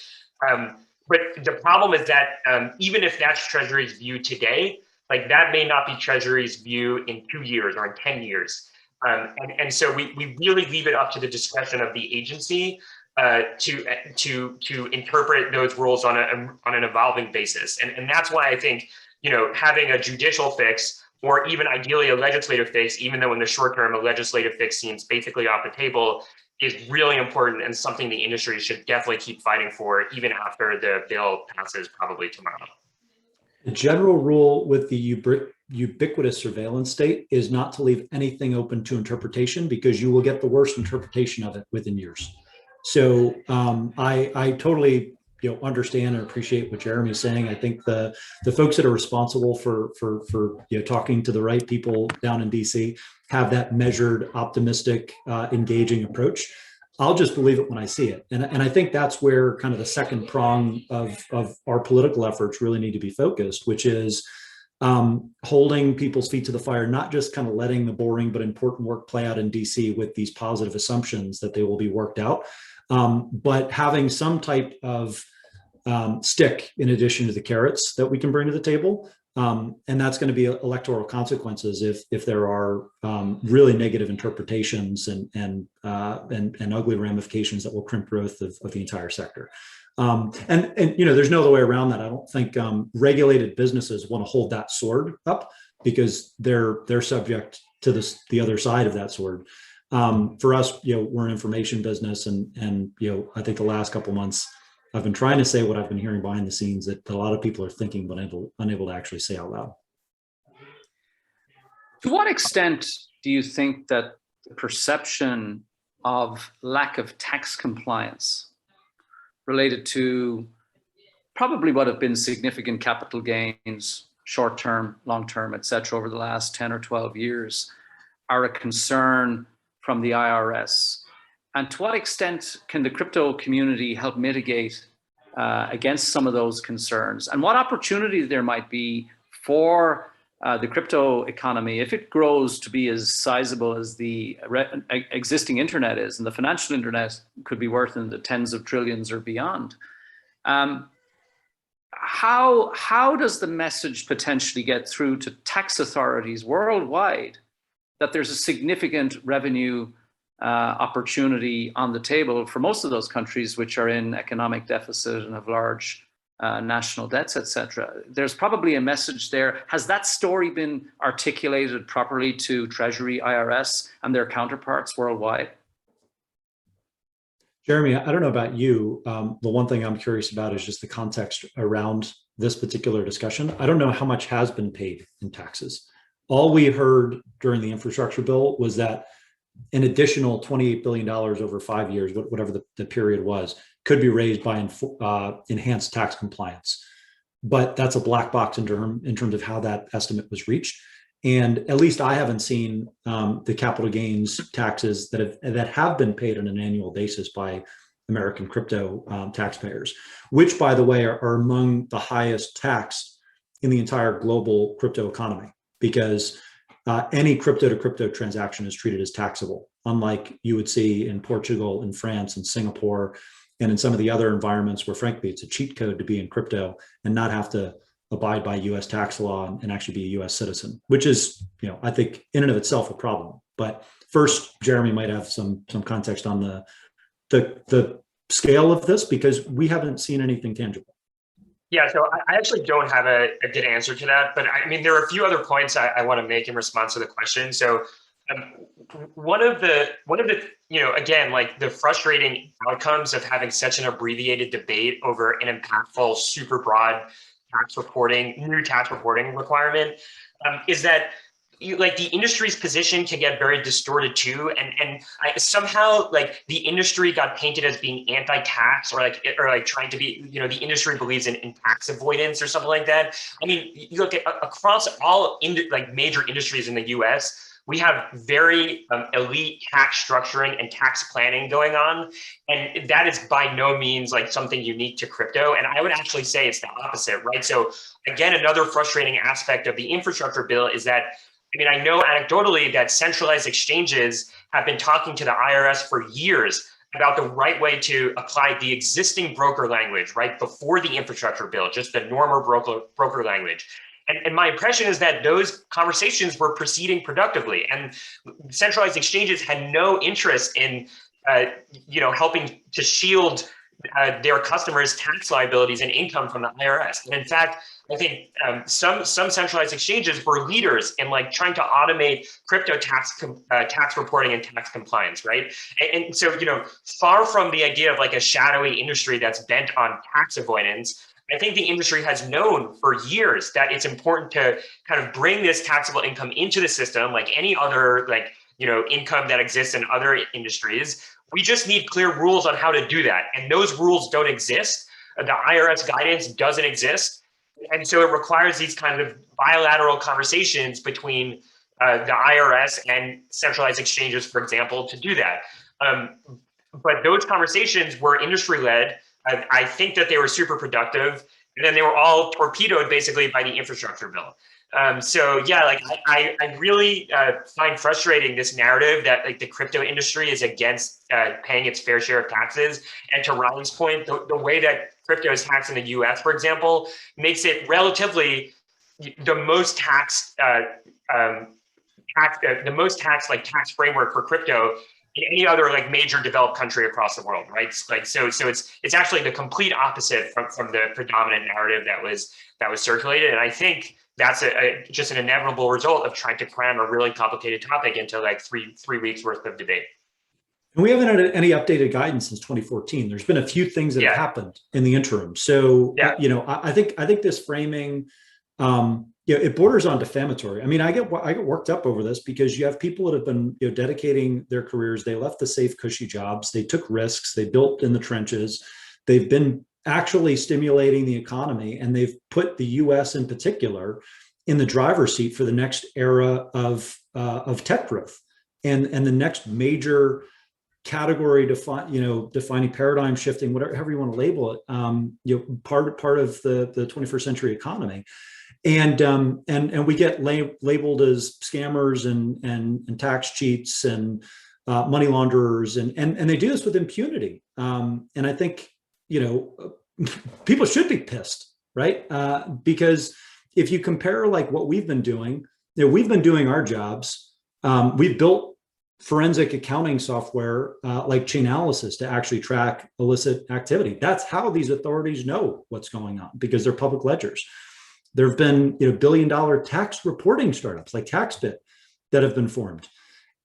But the problem is that even if that's Treasury's view today, like that may not be Treasury's view in 2 years or in 10 years. And so we really leave it up to the discretion of the agency to interpret those rules on an evolving basis. And that's why I think, having a judicial fix or even ideally a legislative fix, even though in the short term, a legislative fix seems basically off the table, is really important and something the industry should definitely keep fighting for, even after the bill passes probably tomorrow. The general rule with the ubiquitous surveillance state is not to leave anything open to interpretation because you will get the worst interpretation of it within years. So I totally understand and appreciate what Jeremy's saying. I think the folks that are responsible for talking to the right people down in DC have that measured, optimistic, engaging approach. I'll just believe it when I see it. And I think that's where kind of the second prong of our political efforts really need to be focused, which is holding people's feet to the fire, not just kind of letting the boring but important work play out in DC with these positive assumptions that they will be worked out, but having some type of stick in addition to the carrots that we can bring to the table. And that's going to be electoral consequences if there are really negative interpretations and ugly ramifications that will crimp growth of the entire sector. And there's no other way around that. I don't think regulated businesses want to hold that sword up because they're subject to the other side of that sword. For us, we're an information business, and I think the last couple months I've been trying to say what I've been hearing behind the scenes that a lot of people are thinking but unable to actually say out loud. To what extent do you think that the perception of lack of tax compliance related to probably what have been significant capital gains, short-term, long-term, et cetera, over the last 10 or 12 years are a concern from the IRS? And to what extent can the crypto community help mitigate against some of those concerns? And what opportunity there might be for the crypto economy if it grows to be as sizable as the existing internet is, and the financial internet could be worth in the tens of trillions or beyond? How does the message potentially get through to tax authorities worldwide that there's a significant revenue opportunity on the table for most of those countries which are in economic deficit and have large national debts, et cetera? There's probably a message there. Has that story been articulated properly to Treasury, IRS, and their counterparts worldwide? Jeremy, I don't know about you. The one thing I'm curious about is just the context around this particular discussion. I don't know how much has been paid in taxes. All we heard during the infrastructure bill was that an additional $28 billion over 5 years, whatever the period was, could be raised by enhanced tax compliance. But that's a black box in terms of how that estimate was reached. And at least I haven't seen the capital gains taxes that have been paid on an annual basis by American crypto taxpayers, which, by the way, are among the highest taxed in the entire global crypto economy, because any crypto to crypto transaction is treated as taxable, unlike you would see in Portugal, in France, and Singapore, and in some of the other environments where, frankly, it's a cheat code to be in crypto and not have to abide by US tax law and actually be a US citizen, which is, I think in and of itself a problem. But first, Jeremy might have some context on the scale of this, because we haven't seen anything tangible. Yeah, so I actually don't have a good answer to that, but I mean, there are a few other points I want to make in response to the question. So one of the, again, like the frustrating outcomes of having such an abbreviated debate over an impactful, super broad new tax reporting requirement is that the industry's position can get very distorted too, and somehow like the industry got painted as being anti-tax or trying to be, the industry believes in tax avoidance or something like that. I mean, you look at across all major industries in the US, we have very elite tax structuring and tax planning going on. And that is by no means like something unique to crypto. And I would actually say it's the opposite, right? So again, another frustrating aspect of the infrastructure bill is that, I know anecdotally that centralized exchanges have been talking to the IRS for years about the right way to apply the existing broker language, right? Before the infrastructure bill, just the normal broker language. And my impression is that those conversations were proceeding productively, and centralized exchanges had no interest in, helping to shield their customers' tax liabilities and income from the IRS. And in fact, I think some centralized exchanges were leaders in trying to automate crypto tax reporting and tax compliance, right? And so, far from the idea of a shadowy industry that's bent on tax avoidance, I think the industry has known for years that it's important to kind of bring this taxable income into the system, like any other income that exists in other industries. We just need clear rules on how to do that. And those rules don't exist. The IRS guidance doesn't exist. And so it requires these kind of bilateral conversations between the IRS and centralized exchanges, for example, to do that. But those conversations were industry-led. I think that they were super productive, and then they were all torpedoed basically by the infrastructure bill. So yeah, like I really find frustrating this narrative that like the crypto industry is against paying its fair share of taxes. And to Ryan's point, the way that crypto is taxed in the US, for example, makes it relatively the most taxed tax framework for crypto in any other like major developed country across the world, right? Like so it's actually the complete opposite from the predominant narrative that was circulated. And I think that's just an inevitable result of trying to cram a really complicated topic into like three weeks worth of debate. And we haven't had any updated guidance since 2014. There's been a few things that have happened in the interim. So, I think this framing, it borders on defamatory. I mean, I get worked up over this because you have people that have been dedicating their careers. They left the safe, cushy jobs. They took risks. They built in the trenches. They've been actually stimulating the economy, and they've put the U.S. in particular in the driver's seat for the next era of tech growth and the next major category defining paradigm shifting, however you want to label it, part of the 21st century economy. And we get labeled as scammers and tax cheats and money launderers, and they do this with impunity. And I think people should be pissed, right? Because if you compare like what we've been doing, we've been doing our jobs. We've built forensic accounting software like Chainalysis to actually track illicit activity. That's how these authorities know what's going on, because they're public ledgers. There have been billion-dollar tax reporting startups like TaxBit that have been formed.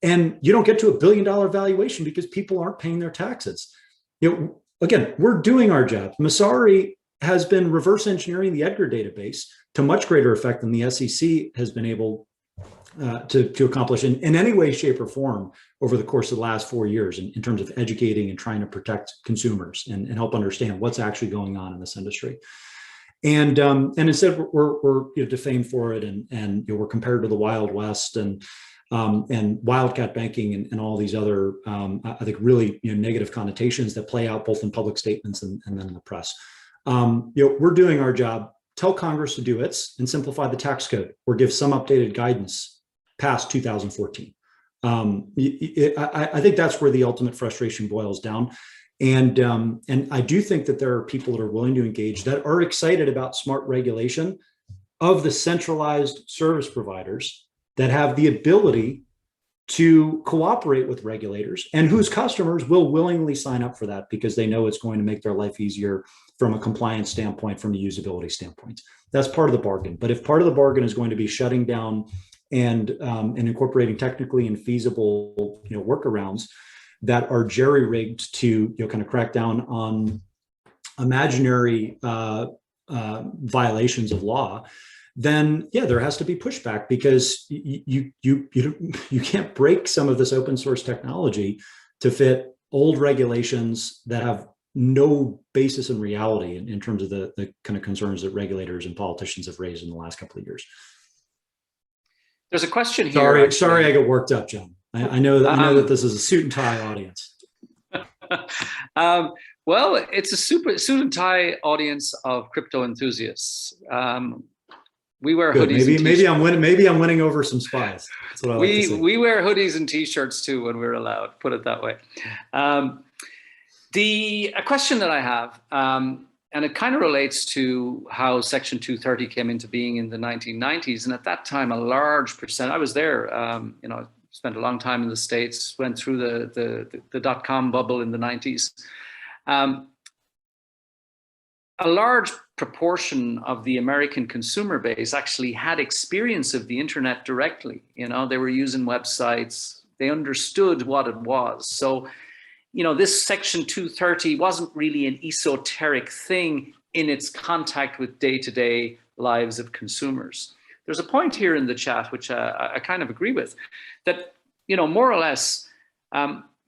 And you don't get to $1 billion valuation because people aren't paying their taxes. Again, we're doing our job. Messari has been reverse engineering the Edgar database to much greater effect than the SEC has been able to accomplish in any way, shape, or form over the course of the last 4 years in terms of educating and trying to protect consumers and help understand what's actually going on in this industry. And instead we're defamed for it, and we're compared to the Wild West and wildcat banking and all these other I think really negative connotations that play out both in public statements and then in the press. We're doing our job. Tell Congress to do its and simplify the tax code or give some updated guidance past 2014. I think that's where the ultimate frustration boils down. And I do think that there are people that are willing to engage, that are excited about smart regulation of the centralized service providers that have the ability to cooperate with regulators and whose customers will willingly sign up for that because they know it's going to make their life easier from a compliance standpoint, from a usability standpoint. That's part of the bargain. But if part of the bargain is going to be shutting down and incorporating technically infeasible workarounds that are jerry-rigged to kind of crack down on imaginary violations of law, then there has to be pushback, because you can't break some of this open source technology to fit old regulations that have no basis in reality in terms of the kind of concerns that regulators and politicians have raised in the last couple of years. There's a question here. Sorry, I got worked up, John. I know that this is a suit and tie audience. Well, it's a super suit and tie audience of crypto enthusiasts. We wear Good. hoodies. Maybe I'm winning over some spies. That's what I like to say. We wear hoodies and t-shirts too when we're allowed. Put it that way. A question that I have, and it kind of relates to how Section 230 came into being in the 1990s, and at that time, a large percent. I was there. Spent a long time in the States. Went through the dot-com bubble in the 90s. A large proportion of the American consumer base actually had experience of the internet directly. They were using websites. They understood what it was. So, this Section 230 wasn't really an esoteric thing in its contact with day-to-day lives of consumers. There's a point here in the chat, which I kind of agree with, that, more or less,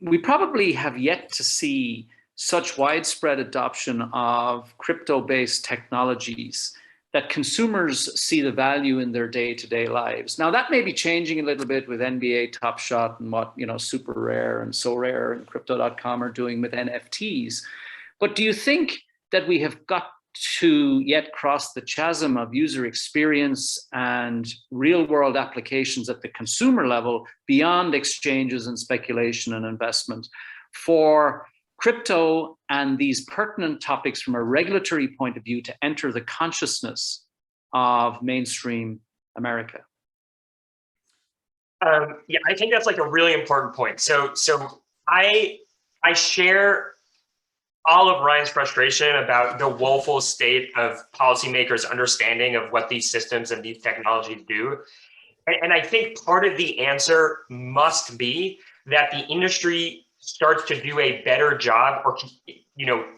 we probably have yet to see such widespread adoption of crypto-based technologies that consumers see the value in their day-to-day lives. Now, that may be changing a little bit with NBA Top Shot and what, Super Rare and So Rare and Crypto.com are doing with NFTs. But do you think that we have got to yet cross the chasm of user experience and real world applications at the consumer level beyond exchanges and speculation and investment. For crypto and these pertinent topics from a regulatory point of view to enter the consciousness of mainstream America? Yeah, I think that's like a really important point. So I share all of Ryan's frustration about the woeful state of policymakers' understanding of what these systems and these technologies do. And I think part of the answer must be that the industry starts to do a better job, or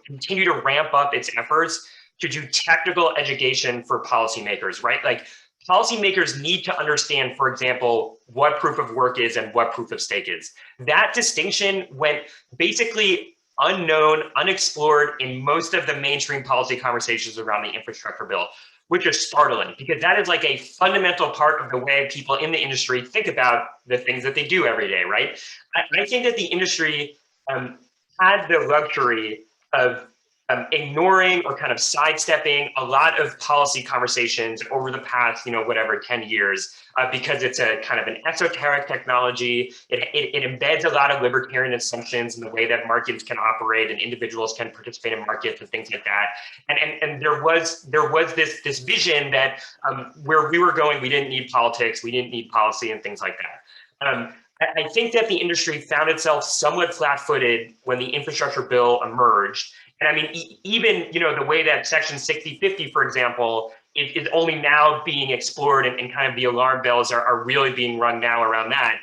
continue to ramp up its efforts to do technical education for policymakers, right? Like, policymakers need to understand, for example, what proof of work is and what proof of stake is. That distinction went basically unknown, unexplored in most of the mainstream policy conversations around the infrastructure bill, which is startling, because that is like a fundamental part of the way people in the industry think about the things that they do every day, right? I think that the industry had the luxury of ignoring or kind of sidestepping a lot of policy conversations over the past, 10 years, because it's a kind of an esoteric technology. It embeds a lot of libertarian assumptions in the way that markets can operate and individuals can participate in markets and things like that. And there was this vision that where we were going, we didn't need politics, we didn't need policy and things like that. I think that the industry found itself somewhat flat-footed when the infrastructure bill emerged. And I mean, even, the way that Section 6050, for example, is only now being explored, and kind of the alarm bells are really being rung now around that,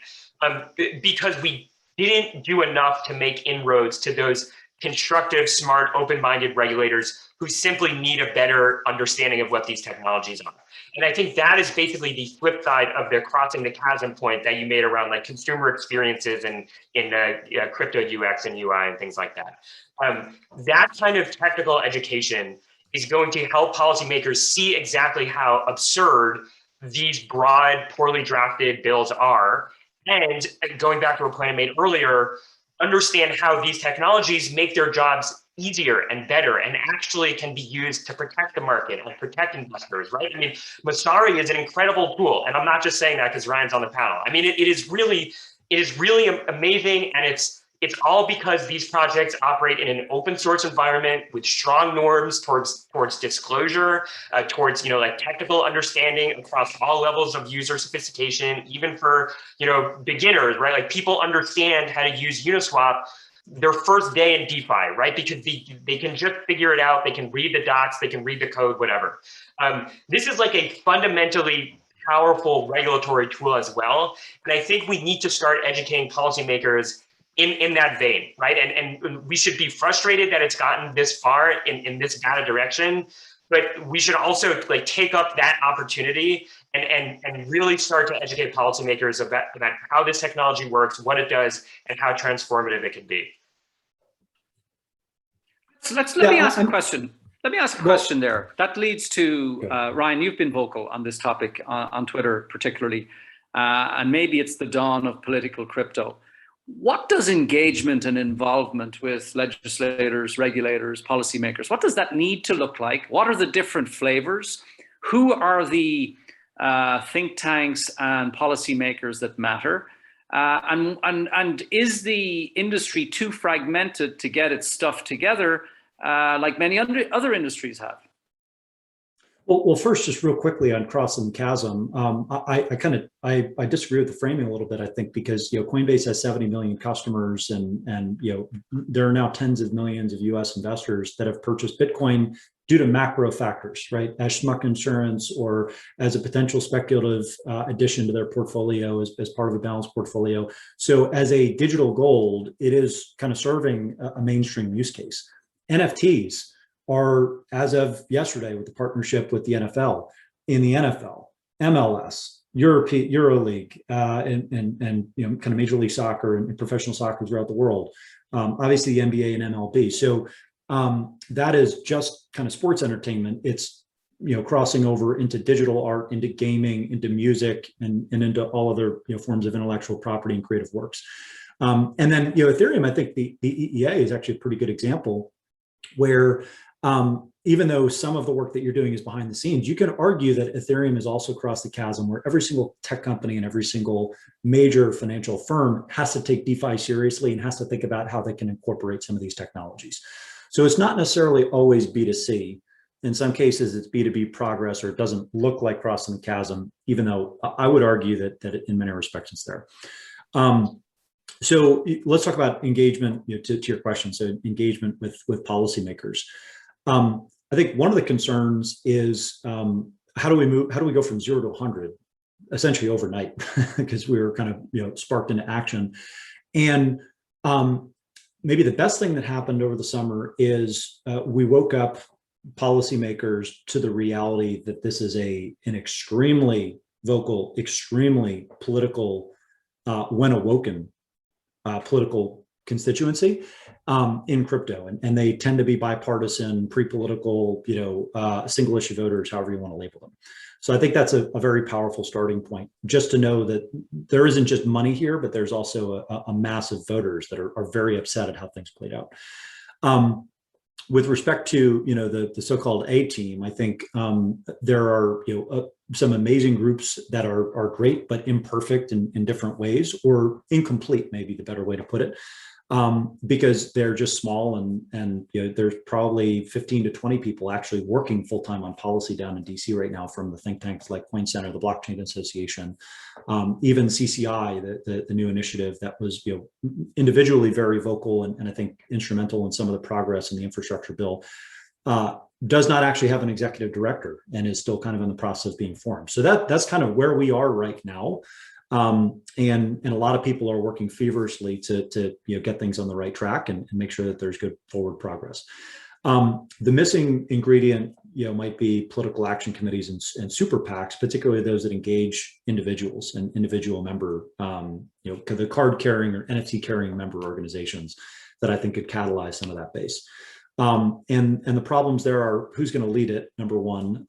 because we didn't do enough to make inroads to those constructive, smart, open-minded regulators who simply need a better understanding of what these technologies are. And I think that is basically the flip side of the crossing the chasm point that you made around like consumer experiences and in crypto UX and UI and things like that. That kind of technical education is going to help policymakers see exactly how absurd these broad, poorly drafted bills are. And going back to a point I made earlier, understand how these technologies make their jobs easier and better, and actually can be used to protect the market and protect investors, right? I mean, Messari is an incredible tool, and I'm not just saying that because Ryan's on the panel. I mean, it is really amazing, and it's all because these projects operate in an open source environment with strong norms towards disclosure, towards technical understanding across all levels of user sophistication, even for beginners, right? Like, people understand how to use Uniswap their first day in DeFi, right? Because they can just figure it out. They can read the docs, they can read the code, whatever. This is like a fundamentally powerful regulatory tool as well. And I think we need to start educating policymakers in that vein, right? And we should be frustrated that it's gotten this far in this bad a direction, but we should also like take up that opportunity and really start to educate policymakers about how this technology works, what it does, and how transformative it can be. So let me ask a question. Let me ask a question there. That leads to, Ryan, you've been vocal on this topic on Twitter particularly, and maybe it's the dawn of political crypto. What does engagement and involvement with legislators, regulators, policymakers, what does that need to look like? What are the different flavors? Who are the think tanks and policymakers that matter? And is the industry too fragmented to get its stuff together, like many other industries have? Well, first, just real quickly on crossing the chasm, I disagree with the framing a little bit. I think because Coinbase has 70 million customers, and there are now tens of millions of U.S. investors that have purchased Bitcoin due to macro factors, right? As schmuck insurance or as a potential speculative addition to their portfolio as part of a balanced portfolio. So as a digital gold, it is kind of serving a mainstream use case. NFTs are, as of yesterday, with the partnership with the NFL, in the NFL, MLS, EuroLeague, and kind of Major League Soccer and professional soccer throughout the world. Obviously, the NBA and MLB. So that is just kind of sports entertainment. It's crossing over into digital art, into gaming, into music, and into all other forms of intellectual property and creative works. And then Ethereum, I think the EEA is actually a pretty good example, where even though some of the work that you're doing is behind the scenes, you can argue that Ethereum has also crossed the chasm where every single tech company and every single major financial firm has to take DeFi seriously and has to think about how they can incorporate some of these technologies. So it's not necessarily always B2C. In some cases, it's B2B progress, or it doesn't look like crossing the chasm, even though I would argue that in many respects it's there. So let's talk about engagement, to your question. So engagement with policymakers. I think one of the concerns is how do we go from 0 to 100 essentially overnight, because we were kind of sparked into action. And maybe the best thing that happened over the summer is we woke up policymakers to the reality that this is an extremely vocal, extremely political, when awoken, political constituency in crypto, and they tend to be bipartisan, pre-political, single issue voters, however you want to label them. So I think that's a very powerful starting point, just to know that there isn't just money here, but there's also a mass of voters that are very upset at how things played out. With respect to the so-called A team, I think there are some amazing groups that are great but imperfect in different ways, or incomplete, maybe the better way to put it, because they're just small, and there's probably 15 to 20 people actually working full-time on policy down in DC right now, from the think tanks like Coin Center, the Blockchain Association, even CCI, the new initiative that was individually very vocal and I think instrumental in some of the progress in the infrastructure bill, does not actually have an executive director and is still kind of in the process of being formed. So that's kind of where we are right now. And a lot of people are working feverishly to get things on the right track and make sure that there's good forward progress. The missing ingredient might be political action committees and super PACs, particularly those that engage individuals and individual member, the card carrying or NFT carrying member organizations that I think could catalyze some of that base. And the problems there are who's going to lead it, number one,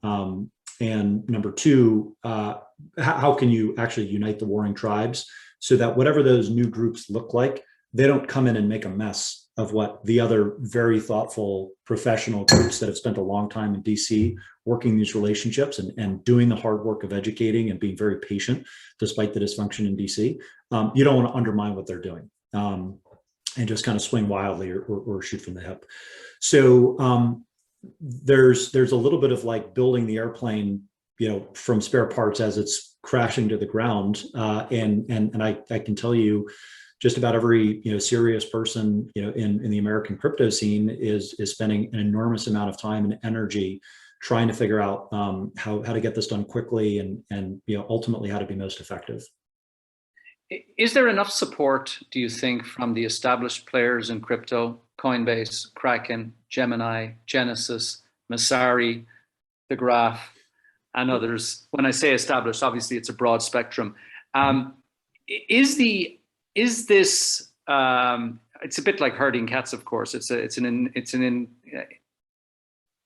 and number two, how can you actually unite the warring tribes so that whatever those new groups look like, they don't come in and make a mess of what the other very thoughtful professional groups that have spent a long time in DC working these relationships and doing the hard work of educating and being very patient despite the dysfunction in DC. You don't want to undermine what they're doing and just kind of swing wildly or shoot from the hip. So there's a little bit of like building the airplane, from spare parts as it's crashing to the ground. And I can tell you, just about every serious person in the American crypto scene is spending an enormous amount of time and energy trying to figure out how to get this done quickly and ultimately how to be most effective. Is there enough support, do you think, from the established players in crypto, Coinbase, Kraken, Gemini, Genesis, Messari, The Graph, and others? When I say established, obviously it's a broad spectrum. Is this? It's a bit like herding cats, of course. It's an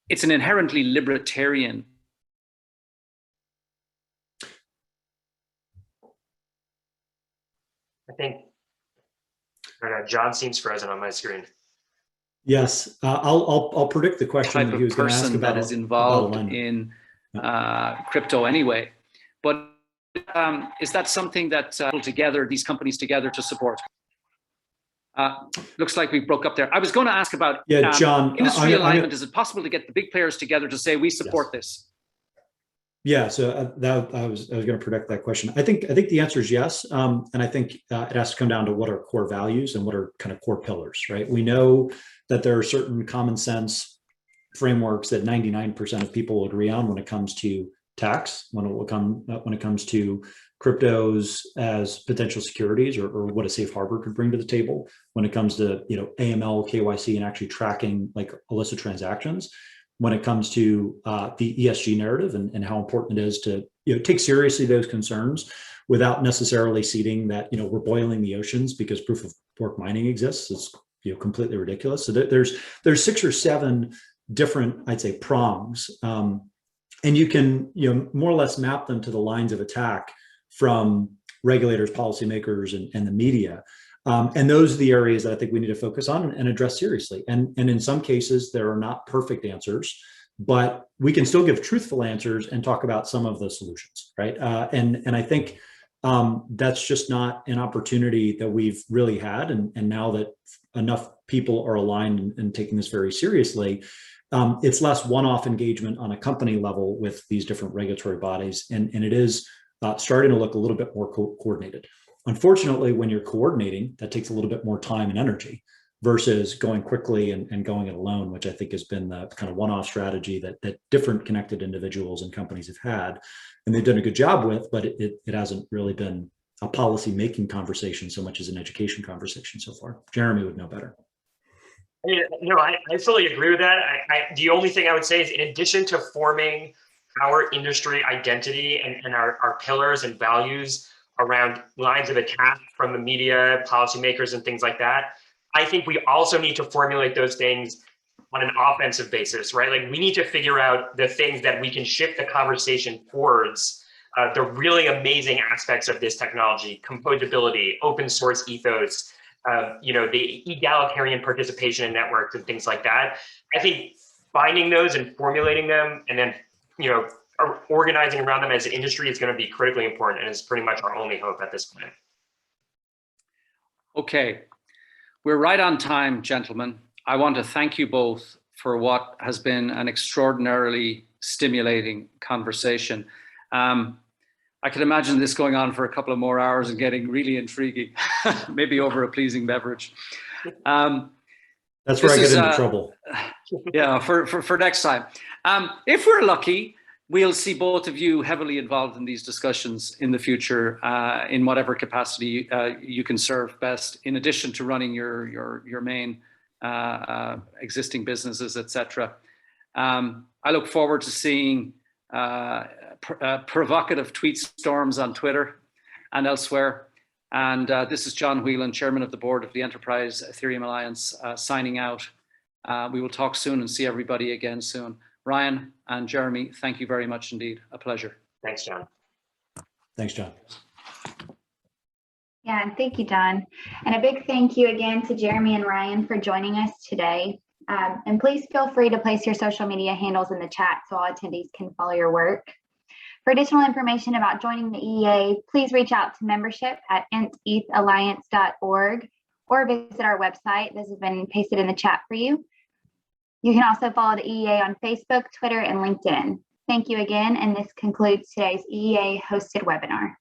inherently libertarian. I think John seems frozen on my screen. Yes, I'll predict the question that he was going to ask about. That is involved in crypto anyway, but is that something that these companies together to support? Looks like we broke up there. I was going to ask about John, industry alignment. Is it possible to get the big players together to say we support this? Yeah, so I was going to predict that question. I think the answer is yes, and I think it has to come down to what are core values and what are kind of core pillars, right? We know that there are certain common sense frameworks that 99% of people will agree on when it comes to tax, when it comes to cryptos as potential securities or what a safe harbor could bring to the table, when it comes to AML, KYC, and actually tracking like illicit transactions, when it comes to the ESG narrative and how important it is to take seriously those concerns without necessarily seeding that we're boiling the oceans because proof of work mining exists. It's completely ridiculous. So there's 6 or 7 different, I'd say, prongs, and you can more or less map them to the lines of attack from regulators, policymakers, and the media. And those are the areas that I think we need to focus on and address seriously. And in some cases, there are not perfect answers. but we can still give truthful answers and talk about some of the solutions, right? And I think that's just not an opportunity that we've really had. And now that enough people are aligned and taking this very seriously, it's less one-off engagement on a company level with these different regulatory bodies. And it is starting to look a little bit more coordinated. Unfortunately, when you're coordinating, that takes a little bit more time and energy versus going quickly and going it alone, which I think has been the kind of one-off strategy that different connected individuals and companies have had. And they've done a good job with, but it hasn't really been a policy-making conversation so much as an education conversation so far. Jeremy would know better. No, I fully agree with that. The only thing I would say is, in addition to forming our industry identity and our pillars and values around lines of attack from the media, policymakers, and things like that, I think we also need to formulate those things on an offensive basis, right? Like, we need to figure out the things that we can shift the conversation towards the really amazing aspects of this technology: composability, open source ethos, the egalitarian participation in networks and things like that. I think finding those and formulating them and then, organizing around them as an industry is going to be critically important, and is pretty much our only hope at this point. Okay, we're right on time, gentlemen. I want to thank you both for what has been an extraordinarily stimulating conversation. I can imagine this going on for a couple of more hours and getting really intriguing, maybe over a pleasing beverage. That's where I get into trouble. Yeah, for next time. If we're lucky, we'll see both of you heavily involved in these discussions in the future, in whatever capacity you can serve best, in addition to running your main existing businesses, etc. I look forward to seeing provocative tweet storms on Twitter and elsewhere. And this is John Whelan, Chairman of the Board of the Enterprise Ethereum Alliance, signing out. We will talk soon and see everybody again soon. Ryan and Jeremy, thank you very much indeed. A pleasure. Thanks, John. Thanks, John. Yeah, and thank you, John. And a big thank you again to Jeremy and Ryan for joining us today. And please feel free to place your social media handles in the chat so all attendees can follow your work. For additional information about joining the EEA, please reach out to membership at eea-eth-alliance.org or visit our website. This has been pasted in the chat for you. You can also follow the EEA on Facebook, Twitter, and LinkedIn. Thank you again, and this concludes today's EEA hosted webinar.